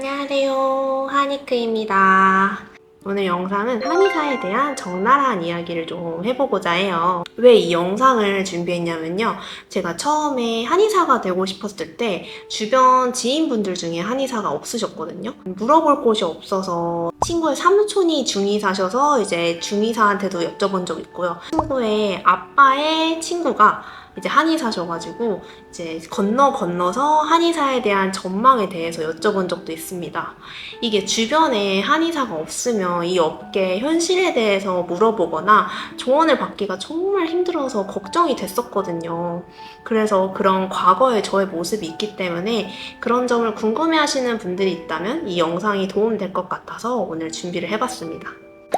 안녕하세요, 하니크입니다. 오늘 영상은 한의사에 대한 적나라한 이야기를 좀 해보고자 해요. 왜 이 영상을 준비했냐면요. 제가 처음에 한의사가 되고 싶었을 때 주변 지인분들 중에 한의사가 없으셨거든요. 물어볼 곳이 없어서 친구의 사무촌이 중의사셔서 이제 중의사한테도 여쭤본 적 있고요. 친구의 아빠의 친구가 이제 한의사셔가지고 이제 건너서 한의사에 대한 전망에 대해서 여쭤본 적도 있습니다. 이게 주변에 한의사가 없으면 이 업계 현실에 대해서 물어보거나 조언을 받기가 정말 힘들어서 걱정이 됐었거든요. 그래서 그런 과거의 저의 모습이 있기 때문에 그런 점을 궁금해하시는 분들이 있다면 이 영상이 도움될 것 같아서 오늘 준비를 해봤습니다.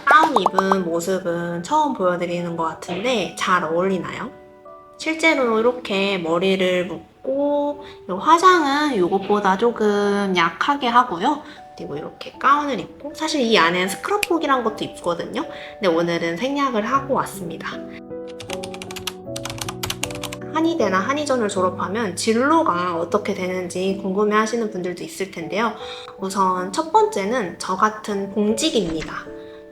가운 입은 모습은 처음 보여드리는 것 같은데 잘 어울리나요? 실제로 이렇게 머리를 묶고 화장은 이것보다 조금 약하게 하고요. 그리고 이렇게 가운을 입고 사실 이 안에는 스크럽복이란 것도 입거든요. 근데 오늘은 생략을 하고 왔습니다. 한의대나 한의전을 졸업하면 진로가 어떻게 되는지 궁금해 하시는 분들도 있을 텐데요. 우선 첫 번째는 저 같은 공직입니다.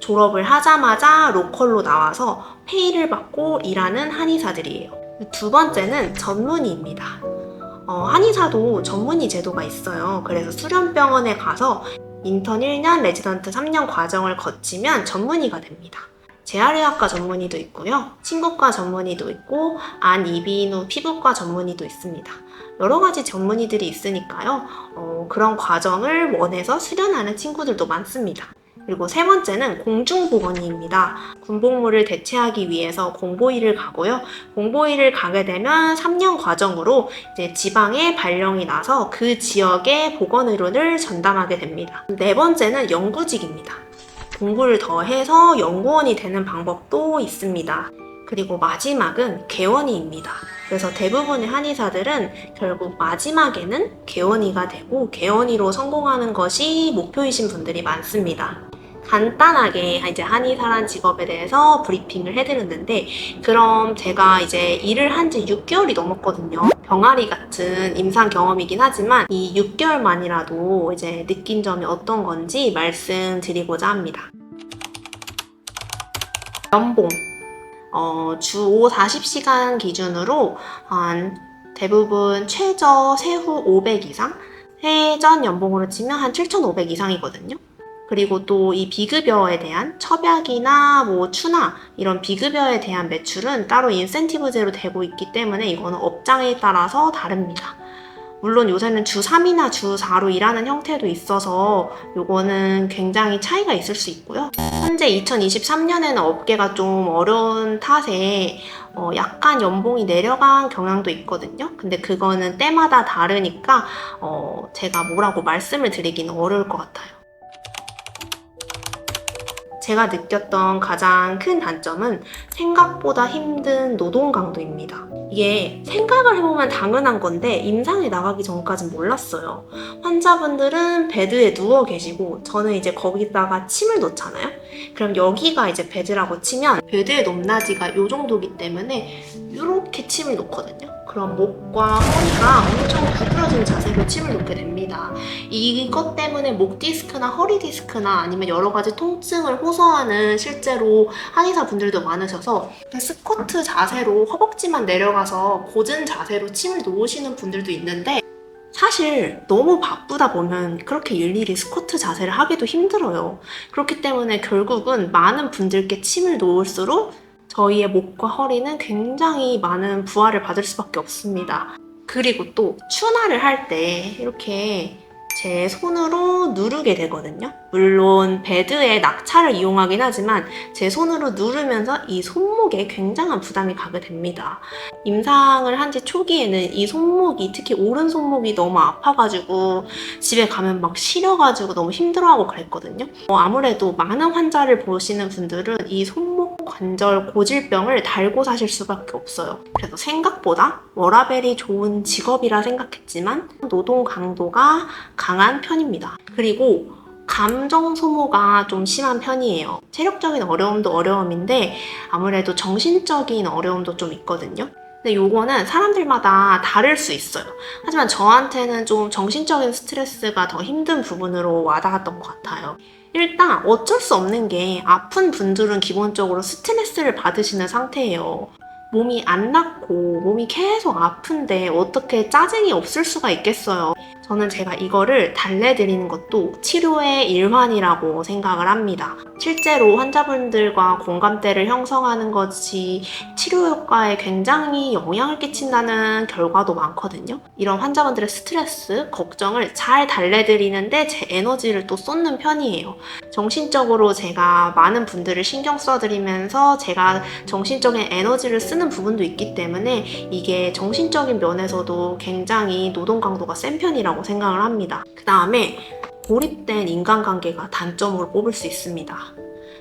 졸업을 하자마자 로컬로 나와서 페이를 받고 일하는 한의사들이에요. 두 번째는 전문의입니다. 한의사도 전문의 제도가 있어요. 그래서 수련병원에 가서 인턴 1년, 레지던트 3년 과정을 거치면 전문의가 됩니다. 재활의학과 전문의도 있고요. 신국과 전문의도 있고 안, 이비, 비누, 피부과 전문의도 있습니다. 여러 가지 전문의들이 있으니까요. 그런 과정을 원해서 수련하는 친구들도 많습니다. 그리고 세 번째는 공중보건의입니다. 군복무를 대체하기 위해서 공보위를 가고요. 공보위를 가게 되면 3년 과정으로 이제 지방에 발령이 나서 그 지역의 보건의료를 전담하게 됩니다. 네 번째는 연구직입니다. 공부를 더 해서 연구원이 되는 방법도 있습니다. 그리고 마지막은 개원의입니다. 그래서 대부분의 한의사들은 결국 마지막에는 개원의가 되고 개원의로 성공하는 것이 목표이신 분들이 많습니다. 간단하게 이제 한의사란 직업에 대해서 브리핑을 해드렸는데 그럼 제가 이제 일을 한 지 6개월이 넘었거든요. 병아리 같은 임상 경험이긴 하지만 이 6개월만이라도 이제 느낀 점이 어떤 건지 말씀드리고자 합니다. 연봉 주 5, 40시간 기준으로 한 대부분 최저 세후 500 이상, 세전 연봉으로 치면 한 7,500 이상이거든요. 그리고 또 이 비급여에 대한 첩약이나 뭐 추나 이런 비급여에 대한 매출은 따로 인센티브제로 되고 있기 때문에 이거는 업장에 따라서 다릅니다. 물론 요새는 주 3이나 주 4로 일하는 형태도 있어서 요거는 굉장히 차이가 있을 수 있고요. 현재 2023년에는 업계가 좀 어려운 탓에 약간 연봉이 내려간 경향도 있거든요. 근데 그거는 때마다 다르니까 제가 뭐라고 말씀을 드리기는 어려울 것 같아요. 제가 느꼈던 가장 큰 단점은 생각보다 힘든 노동 강도입니다. 이게 생각을 해보면 당연한 건데 임상에 나가기 전까진 몰랐어요. 환자분들은 베드에 누워 계시고 저는 이제 거기다가 침을 놓잖아요. 그럼 여기가 이제 베드라고 치면 베드의 높낮이가 이 정도기 때문에 이렇게 침을 놓거든요. 그럼 목과 허리가 엄청 구부러진 자세로 침을 놓게 됩니다. 이것 때문에 목 디스크나 허리 디스크나 아니면 여러 가지 통증을 호소하는 실제로 한의사 분들도 많으셔서 스쿼트 자세로 허벅지만 내려가서 고든 자세로 침을 놓으시는 분들도 있는데 사실 너무 바쁘다 보면 그렇게 일일이 스쿼트 자세를 하기도 힘들어요. 그렇기 때문에 결국은 많은 분들께 침을 놓을수록 저희의 목과 허리는 굉장히 많은 부하를 받을 수밖에 없습니다. 그리고 또 추나를 할 때 이렇게 제 손으로 누르게 되거든요. 물론 베드에 낙차를 이용하긴 하지만 제 손으로 누르면서 이 손목에 굉장한 부담이 가게 됩니다. 임상을 한 지 초기에는 이 손목이 특히 오른 손목이 너무 아파가지고 집에 가면 막 시려가지고 너무 힘들어하고 그랬거든요. 아무래도 많은 환자를 보시는 분들은 이 손목 관절 고질병을 달고 사실 수밖에 없어요. 그래서 생각보다 워라밸이 좋은 직업이라 생각했지만 노동 강도가 강한 편입니다. 그리고 감정 소모가 좀 심한 편이에요. 체력적인 어려움도 어려움인데 아무래도 정신적인 어려움도 좀 있거든요. 근데 요거는 사람들마다 다를 수 있어요. 하지만 저한테는 좀 정신적인 스트레스가 더 힘든 부분으로 와닿았던 것 같아요. 일단 어쩔 수 없는 게 아픈 분들은 기본적으로 스트레스를 받으시는 상태예요. 몸이 안 낫고 몸이 계속 아픈데 어떻게 짜증이 없을 수가 있겠어요. 저는 제가 이거를 달래드리는 것도 치료의 일환이라고 생각을 합니다. 실제로 환자분들과 공감대를 형성하는 것이 치료 효과에 굉장히 영향을 끼친다는 결과도 많거든요. 이런 환자분들의 스트레스, 걱정을 잘 달래드리는데 제 에너지를 또 쏟는 편이에요. 정신적으로 제가 많은 분들을 신경 써드리면서 제가 정신적인 에너지를 쓰는 부분도 있기 때문에 이게 정신적인 면에서도 굉장히 노동 강도가 센 편이라고 생각을 합니다. 그 다음에 고립된 인간관계가 단점으로 꼽을 수 있습니다.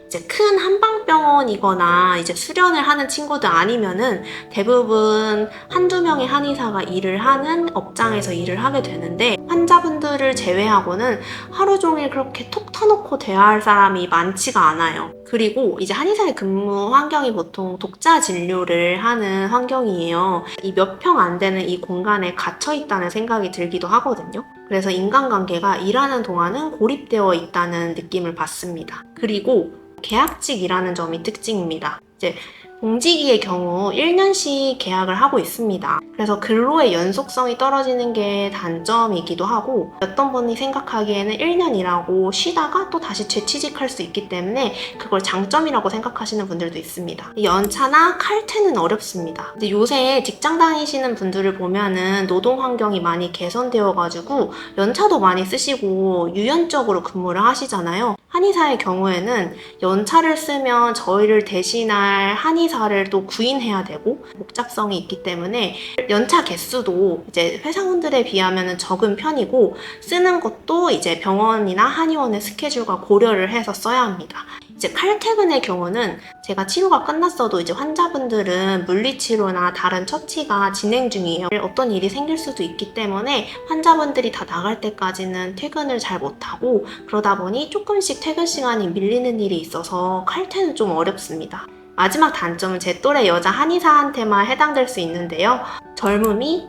이제 큰 한방병원이거나 이제 수련을 하는 친구들 아니면은 대부분 한두 명의 한의사가 일을 하는 업장에서 일을 하게 되는데 환자분들을 제외하고는 하루 종일 그렇게 톡 터놓고 대화할 사람이 많지가 않아요. 그리고 이제 한의사의 근무 환경이 보통 독자 진료를 하는 환경이에요. 이 몇 평 안 되는 이 공간에 갇혀 있다는 생각이 들기도 하거든요. 그래서 인간관계가 일하는 동안은 고립되어 있다는 느낌을 받습니다. 그리고 계약직이라는 점이 특징입니다. 이제 공직이의 경우 1년씩 계약을 하고 있습니다. 그래서 근로의 연속성이 떨어지는 게 단점이기도 하고 어떤 분이 생각하기에는 1년 일하고 쉬다가 또 다시 재취직할 수 있기 때문에 그걸 장점이라고 생각하시는 분들도 있습니다. 연차나 칼퇴는 어렵습니다. 근데 요새 직장 다니시는 분들을 보면은 노동 환경이 많이 개선되어가지고 연차도 많이 쓰시고 유연적으로 근무를 하시잖아요. 한의사의 경우에는 연차를 쓰면 저희를 대신할 한의사를 또 구인해야 되고 복잡성이 있기 때문에 연차 개수도 이제 회사원들에 비하면 적은 편이고 쓰는 것도 이제 병원이나 한의원의 스케줄과 고려를 해서 써야 합니다. 이제 칼퇴근의 경우는 제가 치료가 끝났어도 이제 환자분들은 물리치료나 다른 처치가 진행 중이에요. 어떤 일이 생길 수도 있기 때문에 환자분들이 다 나갈 때까지는 퇴근을 잘 못하고 그러다 보니 조금씩 퇴근 시간이 밀리는 일이 있어서 칼퇴는 좀 어렵습니다. 마지막 단점은 제 또래 여자 한의사한테만 해당될 수 있는데요. 젊음이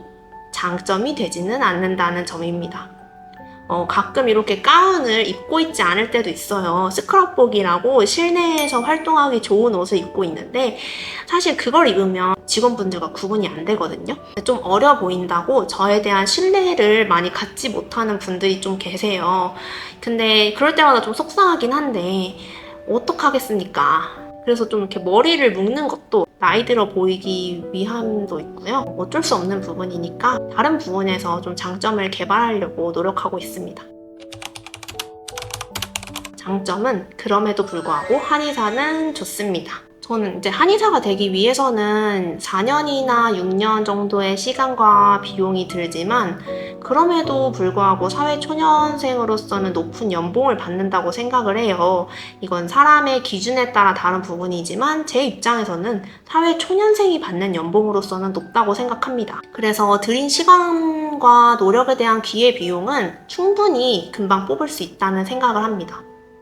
장점이 되지는 않는다는 점입니다. 가끔 이렇게 가운을 입고 있지 않을 때도 있어요. 스크럽복이라고 실내에서 활동하기 좋은 옷을 입고 있는데 사실 그걸 입으면 직원분들과 구분이 안 되거든요. 좀 어려 보인다고 저에 대한 신뢰를 많이 갖지 못하는 분들이 좀 계세요. 근데 그럴 때마다 좀 속상하긴 한데 어떡하겠습니까? 그래서 좀 이렇게 머리를 묶는 것도 나이 들어 보이기 위함도 있고요. 어쩔 수 없는 부분이니까 다른 부분에서 좀 장점을 개발하려고 노력하고 있습니다. 장점은 그럼에도 불구하고 한의사는 좋습니다. 저는 이제 한의사가 되기 위해서는 4년이나 6년 정도의 시간과 비용이 들지만 그럼에도 불구하고 사회초년생으로서는 높은 연봉을 받는다고 생각을 해요. 이건 사람의 기준에 따라 다른 부분이지만 제 입장에서는 사회초년생이 받는 연봉으로서는 높다고 생각합니다. 그래서 들인 시간과 노력에 대한 기회비용은 충분히 금방 뽑을 수 있다는 생각을 합니다.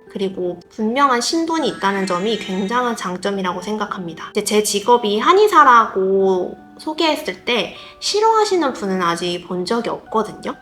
그리고 분명한 신분이 있다는 점이 굉장한 장점이라고 생각합니다. 이제 제 직업이 한의사라고 소개했을 때 싫어하시는 분은 아직 본 적이 없거든요.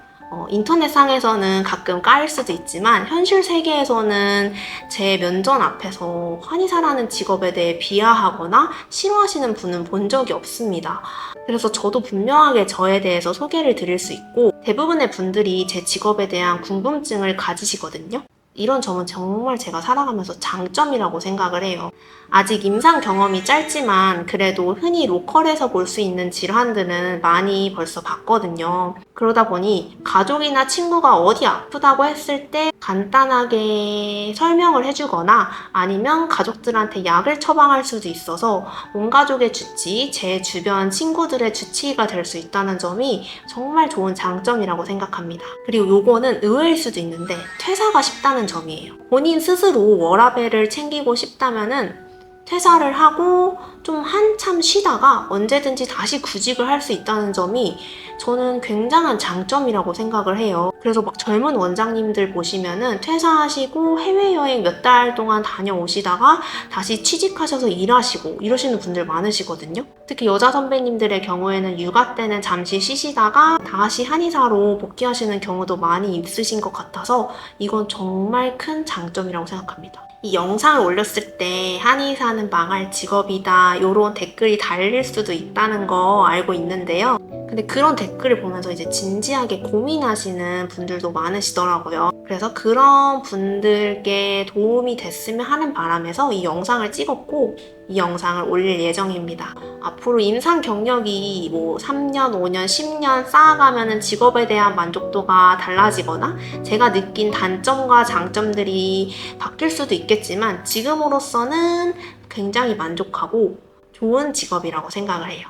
인터넷상에서는 가끔 까일 수도 있지만 현실 세계에서는 제 면전 앞에서 한의사라는 직업에 대해 비하하거나 싫어하시는 분은 본 적이 없습니다. 그래서 저도 분명하게 저에 대해서 소개를 드릴 수 있고 대부분의 분들이 제 직업에 대한 궁금증을 가지시거든요. 이런 점은 정말 제가 살아가면서 장점이라고 생각을 해요. 아직 임상 경험이 짧지만 그래도 흔히 로컬에서 볼 수 있는 질환들은 많이 벌써 봤거든요. 그러다 보니 가족이나 친구가 어디 아프다고 했을 때 간단하게 설명을 해주거나 아니면 가족들한테 약을 처방할 수도 있어서 온 가족의 주치, 제 주변 친구들의 주치의가 될 수 있다는 점이 정말 좋은 장점이라고 생각합니다. 그리고 요거는 의외일 수도 있는데 퇴사가 쉽다는 점이에요. 본인 스스로 워라밸을 챙기고 싶다면은 퇴사를 하고 좀 한참 쉬다가 언제든지 다시 구직을 할 수 있다는 점이 저는 굉장한 장점이라고 생각을 해요. 그래서 막 젊은 원장님들 보시면은 퇴사하시고 해외여행 몇 달 동안 다녀오시다가 다시 취직하셔서 일하시고 이러시는 분들 많으시거든요. 특히 여자 선배님들의 경우에는 육아 때는 잠시 쉬시다가 다시 한의사로 복귀하시는 경우도 많이 있으신 것 같아서 이건 정말 큰 장점이라고 생각합니다. 이 영상을 올렸을 때 한의사는 망할 직업이다 이런 댓글이 달릴 수도 있다는 거 알고 있는데요. 근데 그런 댓글을 보면서 이제 진지하게 고민하시는 분들도 많으시더라고요. 그래서 그런 분들께 도움이 됐으면 하는 바람에서 이 영상을 찍었고 이 영상을 올릴 예정입니다. 앞으로 임상 경력이 뭐 3년, 5년, 10년 쌓아가면 직업에 대한 만족도가 달라지거나 제가 느낀 단점과 장점들이 바뀔 수도 있겠지만 지금으로서는 굉장히 만족하고 좋은 직업이라고 생각을 해요.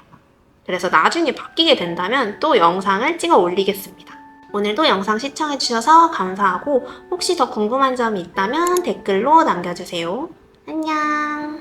그래서 나중에 바뀌게 된다면 또 영상을 찍어 올리겠습니다. 오늘도 영상 시청해주셔서 감사하고 혹시 더 궁금한 점이 있다면 댓글로 남겨주세요. 안녕!